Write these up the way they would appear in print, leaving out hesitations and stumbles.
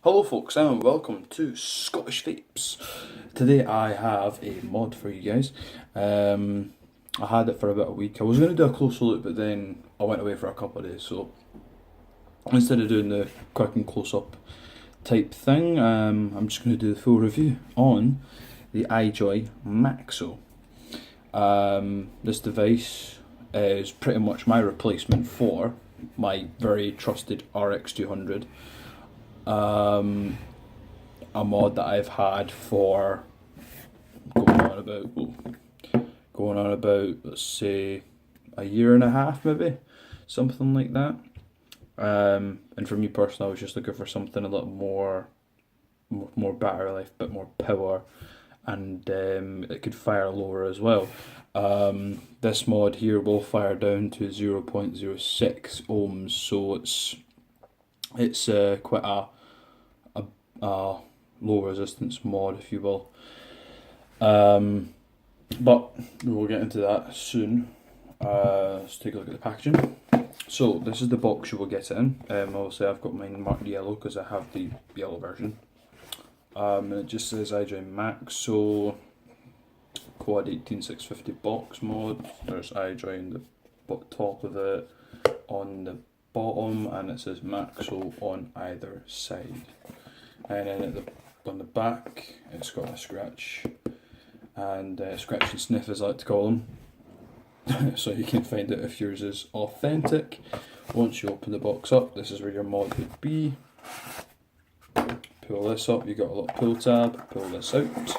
Hello folks and welcome to Scottish Vapes. Today I have a mod for you guys. I had it for about a week. I was going to do a closer look, but then I went away for a couple of days, so instead of doing the quick and close up type thing, I'm just going to do the full review on the Ijoy Maxo. This device is pretty much my replacement for my very trusted RX200. A mod that I've had for going on about let's say a year and a half, maybe something like that. And for me personally, I was just looking for something a little more battery life, a bit more power, and it could fire lower as well. This mod here will fire down to 0.06 ohms, so it's quite a low resistance mod, if you will. But we'll get into that soon. Let's take a look at the packaging. So this is the box you will get it in. Obviously I've got mine marked yellow because I have the yellow version. And it just says Ijoy Maxo Quad 18650 box mod. There's Ijoy in the top of it, on the bottom, and it says Maxo on either side. And then on the back, it's got a scratch and scratch and sniff, as I like to call them, so you can find out if yours is authentic. Once you open the box up, this is where your mod would be. Pull this up, you got a little pull tab. Pull this out,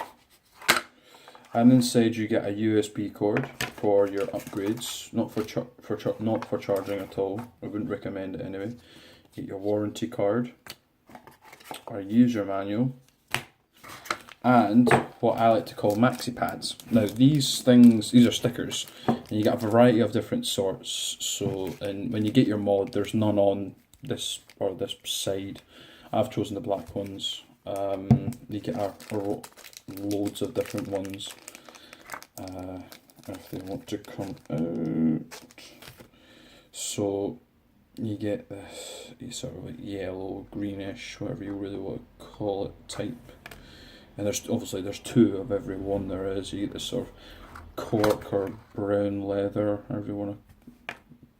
and inside you get a USB cord for your upgrades. Not for charging at all. I wouldn't recommend it anyway. Get your warranty card, our user manual, and what I like to call maxi pads. Now these are stickers, and you get a variety of different sorts. So, and when you get your mod, there's none on this side. I've chosen the black ones. You get loads of different ones if they want to come out. So you get this sort of like yellow, greenish, whatever you really want to call it, type. And there's two of every one there is. You get this sort of cork or brown leather, however you want to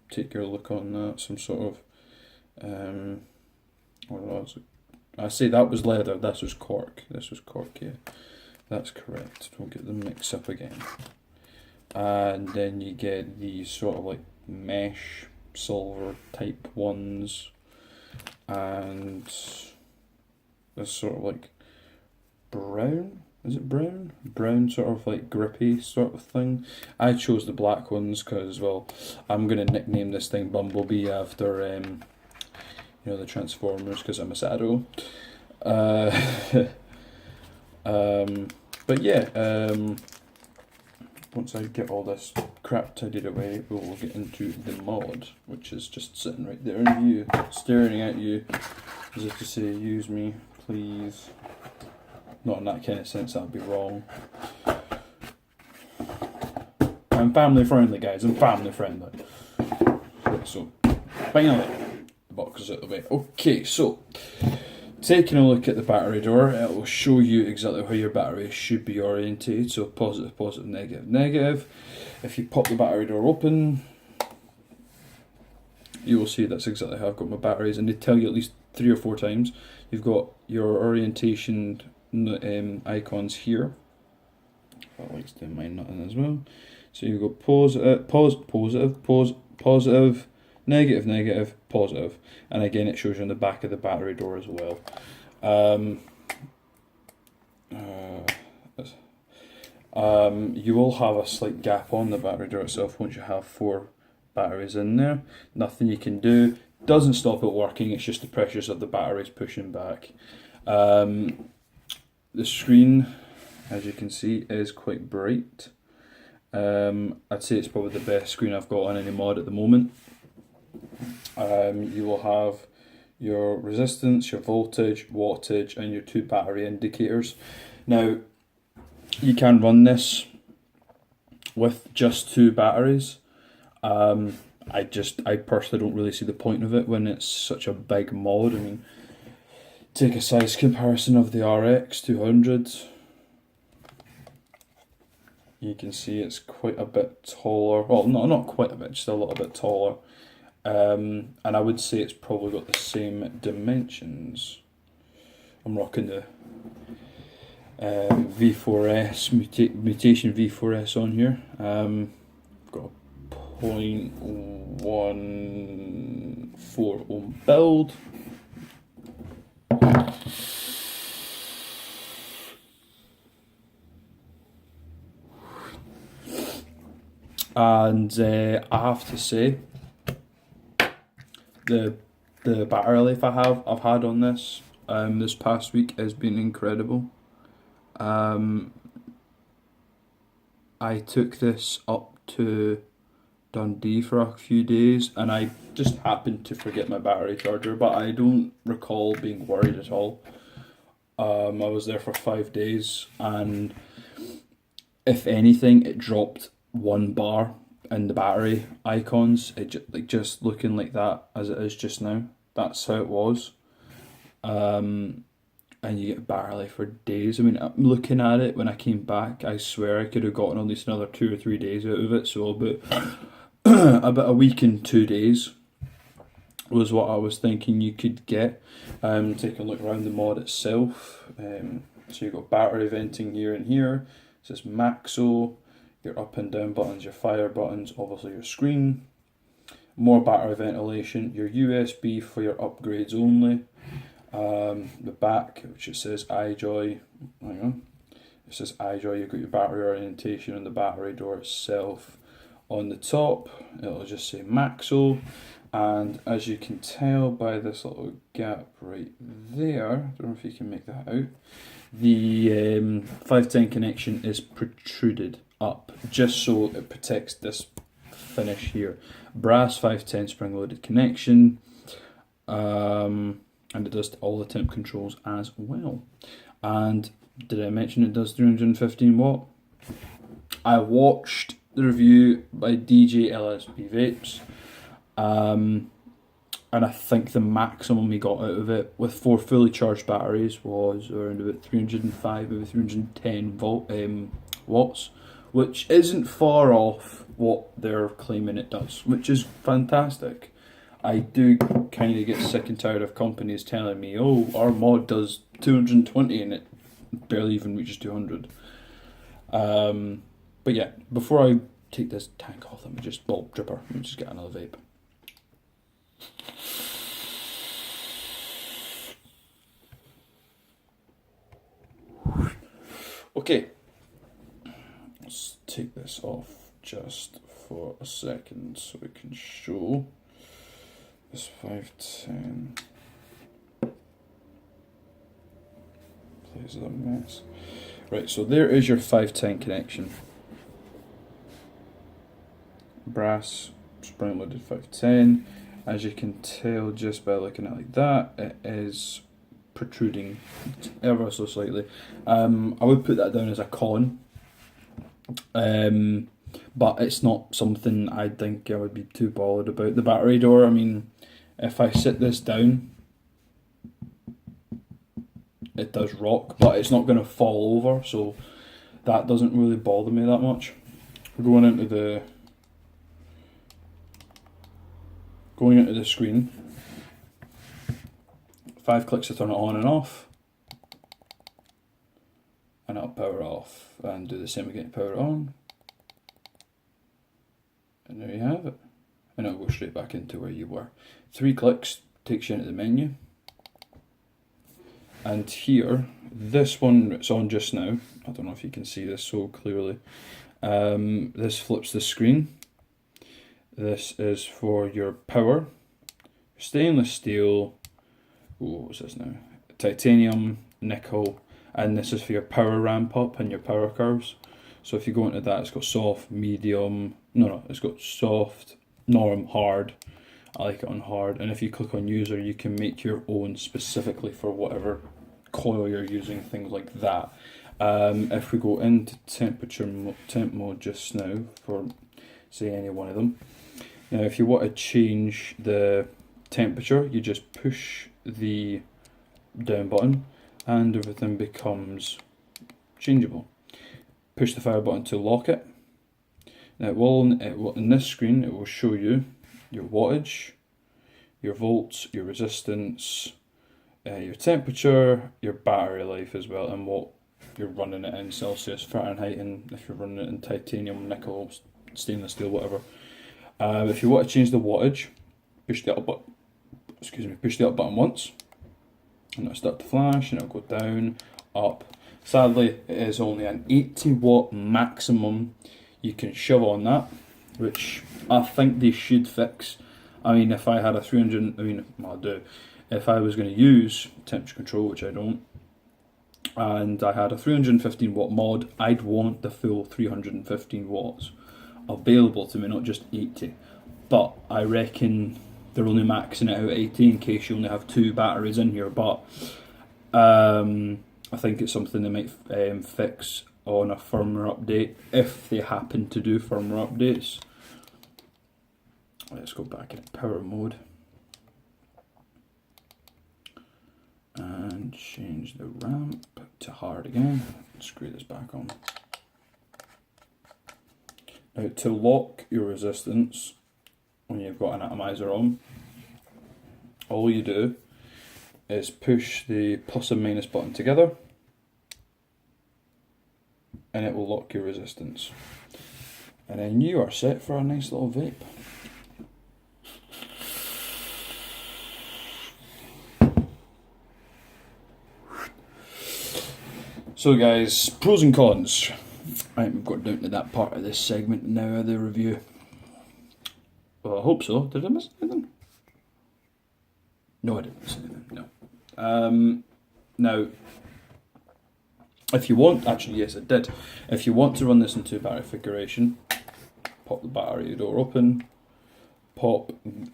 take your look on that. Some sort of, I don't know, I say that was leather, this was cork. This was cork, yeah. That's correct. Don't get them mixed up again. And then you get these sort of like mesh silver type ones, and this sort of like brown, is it brown? Brown sort of like grippy sort of thing. I chose the black ones because, well, I'm going to nickname this thing Bumblebee after the Transformers, because I'm a sado. But yeah, once I get all this crap tidied away, we'll get into the mod, which is just sitting right there in view, staring at you, as if to say, use me, please. Not in that kind of sense, that'd be wrong. I'm family friendly, guys, I'm family friendly. So, finally, the box is out of the way. Okay, so, taking a look at the battery door, it will show you exactly how your battery should be orientated. So positive, positive, negative, negative. If you pop the battery door open, you will see that's exactly how I've got my batteries, and they tell you at least 3 or 4 times. You've got your orientation icons here. I like to do mine nothing as well. So you go positive, negative, negative, positive, and again it shows you on the back of the battery door as well. You will have a slight gap on the battery door itself once you have 4 batteries in there. Nothing you can do, doesn't stop it working, it's just the pressures of the batteries pushing back. The screen, as you can see, is quite bright. I'd say it's probably the best screen I've got on any mod at the moment. You will have your resistance, your voltage, wattage, and your 2 battery indicators. Now, you can run this with just 2 batteries. I personally don't really see the point of it when it's such a big mod. I mean, take a size comparison of the RX 200. You can see it's quite a bit taller. Well, not quite a bit, just a little bit taller. And I would say it's probably got the same dimensions. I'm rocking the V4S, Mutation V4S on here. Got a 0.14 ohm build. And I have to say, the battery life I've had on this this past week has been incredible. I took this up to Dundee for a few days, and I just happened to forget my battery charger, but I don't recall being worried at all. I was there for 5 days, and if anything, it dropped 1 bar in the battery icons. It just looking like that as it is just now. That's how it was. And you get battery life for days. I mean, I'm looking at it when I came back, I swear I could have gotten at least another 2 or 3 days out of it. So about a week and 2 days was what I was thinking you could get. Taking a look around the mod itself. So you've got battery venting here and here. It says Maxo, your up and down buttons, your fire buttons, obviously your screen. More battery ventilation, your USB for your upgrades only. The back, which it says Ijoy, hang on, it says Ijoy, you've got your battery orientation on the battery door itself. On the top, it'll just say Maxo, and as you can tell by this little gap right there, I don't know if you can make that out, the 510 connection is protruded up, just so it protects this finish here. Brass 510 spring-loaded connection, and it does all the temp controls as well. And did I mention it does 315 watt? I watched the review by DJ LSB Vapes, and I think the maximum we got out of it with 4 fully charged batteries was around about 305, maybe 310 watts, which isn't far off what they're claiming it does, which is fantastic. I do kind of get sick and tired of companies telling me, oh, our mod does 220 and it barely even reaches 200. But yeah, before I take this tank off, let me just, dripper, let me just get another vape. Okay, let's take this off just for a second so we can show this 510 plays a mess. Right, so there is your 510 connection. Brass spring-loaded 510. As you can tell just by looking at it like that, it is protruding ever so slightly. I would put that down as a con. But it's not something I think I would be too bothered about. The battery door, I mean, if I sit this down, it does rock, but it's not going to fall over, so that doesn't really bother me that much. Going into the screen, 5 clicks to turn it on and off, and I'll power it off, and do the same again, power it on. And there you have it. And it'll go straight back into where you were. 3 clicks takes you into the menu. And here, this one that's on just now, I don't know if you can see this so clearly, this flips the screen. This is for your power. Stainless steel, what's this now? Titanium, nickel, and this is for your power ramp up and your power curves. So if you go into that, it's got soft, medium, it's got soft, norm, hard. I like it on hard. And if you click on user, you can make your own specifically for whatever coil you're using, things like that. If we go into temp mode just now for say any one of them. Now if you want to change the temperature, you just push the down button, and everything becomes changeable. Push the fire button to lock it. Now in this screen it will show you your wattage, your volts, your resistance, your temperature, your battery life as well, and what you're running it in Celsius, Fahrenheit, and if you're running it in titanium, nickel, stainless steel, whatever. If you want to change the wattage, push the up button. Push the up button once, and it'll start to flash, and it'll go down, up. Sadly, it is only an 80 watt maximum you can shove on that, which I think they should fix. I mean, if I had a 300, I do. If I was going to use temperature control, which I don't, and I had a 315 watt mod, I'd want the full 315 watts available to me, not just 80. But I reckon they're only maxing it out at 80 in case you only have 2 batteries in here. But I think it's something they might fix on a firmware update, if they happen to do firmware updates. Let's go back in power mode and change the ramp to hard again. Screw this back on. Now, to lock your resistance when you've got an atomizer on, all you do is push the plus and minus button together, and it will lock your resistance. And then you are set for a nice little vape. So guys, pros and cons. Right, we've got down to that part of this segment now of the review. Well, I hope so. Did I miss anything? No, I didn't miss anything, no. Now, if you want, actually yes I did, if you want to run this in 2 battery configuration, pop the battery door open,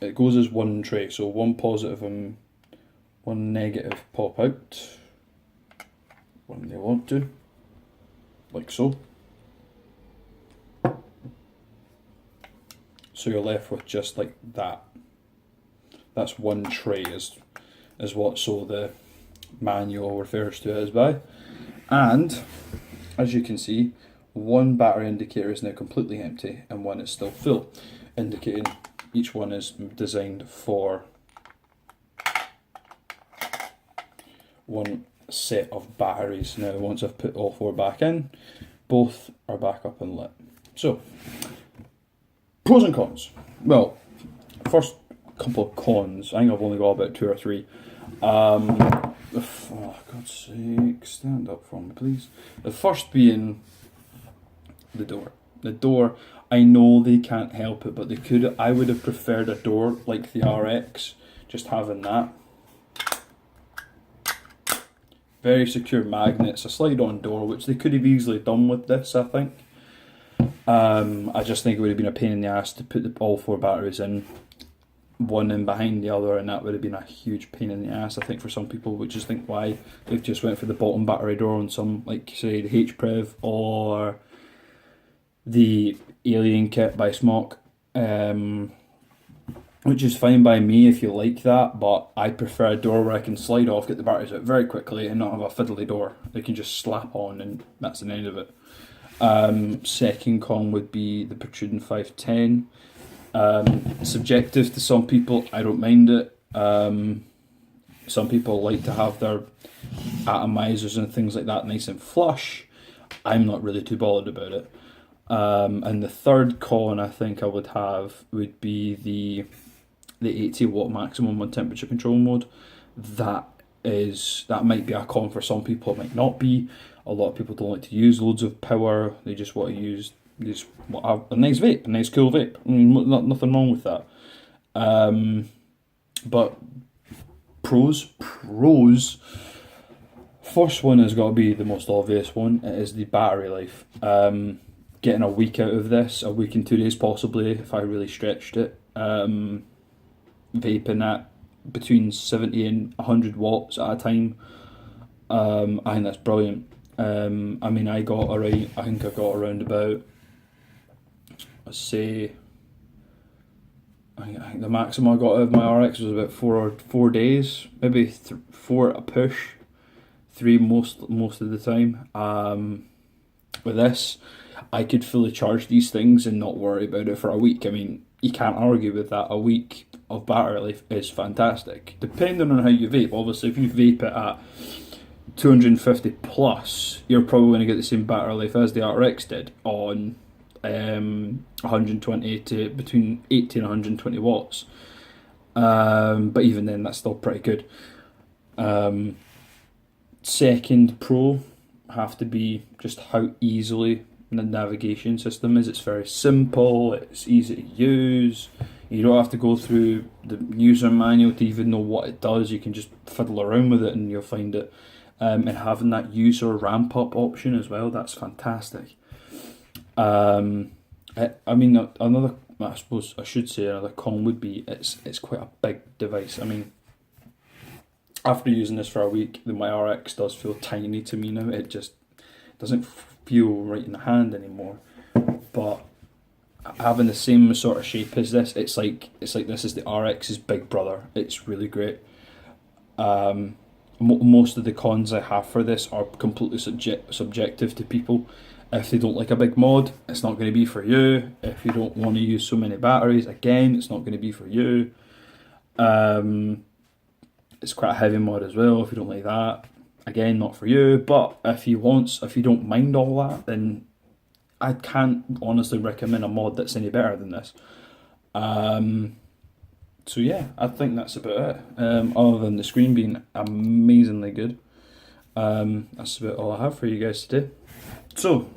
it goes as one tray, so 1 positive and 1 negative pop out when they want to, like so. So you're left with just like that. That's 1 tray is what so the manual refers to it as by. And as you can see, 1 battery indicator is now completely empty and 1 is still full, indicating each one is designed for 1 set of batteries. Now once I've put all 4 back in, both are back up and lit. So, pros and cons. Well, first couple of cons, I think I've only got about 2 or 3. Oh, God's sake, stand up for me, please. The first being the door. The door, I know they can't help it, but they could. I would have preferred a door like the RX, just having that. Very secure magnets, a slide-on door, which they could have easily done with this, I think. I just think it would have been a pain in the ass to put all 4 batteries in, one in behind the other, and that would have been a huge pain in the ass, I think, for some people, which is think why they've just went for the bottom battery door on some, like say the HPrev or the Alien kit by Smock, which is fine by me if you like that, but I prefer a door where I can slide off, get the batteries out very quickly, and not have a fiddly door. They can just slap on and that's the end of it. Second con would be the protruding 510. Subjective to some people, I don't mind it. Some people like to have their atomizers and things like that nice and flush. I'm not really too bothered about it. And the third con I think I would have would be the 80 watt maximum on temperature control mode. That might be a con for some people, it might not be. A lot of people don't like to use loads of power, they just want to use a nice vape, a nice cool vape. I mean, nothing wrong with that. But pros. First one has got to be the most obvious one. It is the battery life. Getting a week out of this, a week and 2 days possibly, if I really stretched it. Vaping at between 70 and 100 watts at a time. I think that's brilliant. I mean, I got around about, let's say, I think the maximum I got out of my RX was about 4 days, maybe 4 at a push, 3 most of the time. With this, I could fully charge these things and not worry about it for a week. I mean, you can't argue with that. A week of battery life is fantastic, depending on how you vape. Obviously, if you vape it at 250 plus, you're probably going to get the same battery life as the RX did on 120 to between 80 and 120 watts. But even then, that's still pretty good. Second pro have to be just how easily the navigation system is. It's very simple, it's easy to use. You don't have to go through the user manual to even know what it does. You can just fiddle around with it and you'll find it. And having that user ramp up option as well, that's fantastic. I mean, another, I suppose I should say another con would be it's quite a big device. I mean, after using this for a week, my RX does feel tiny to me now. It just doesn't feel right in the hand anymore. But having the same sort of shape as this, it's like this is the RX's big brother. It's really great. Most of the cons I have for this are completely subjective to people. If they don't like a big mod, it's not going to be for you. If you don't want to use so many batteries, again, it's not going to be for you. It's quite a heavy mod as well. If you don't like that, again, not for you. But if you don't mind all that, then I can't honestly recommend a mod that's any better than this. So yeah, I think that's about it. Other than the screen being amazingly good, that's about all I have for you guys today. So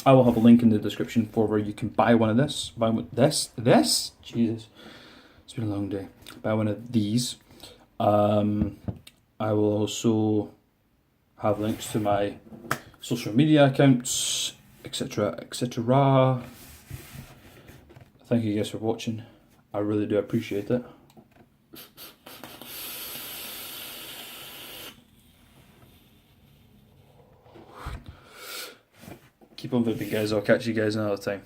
I will have a link in the description for where you can buy one of this. This? Jesus, it's been a long day. Buy one of these. I will also have links to my social media accounts, etc., etc. Thank you guys for watching. I really do appreciate it. Keep on vaping, guys. I'll catch you guys another time.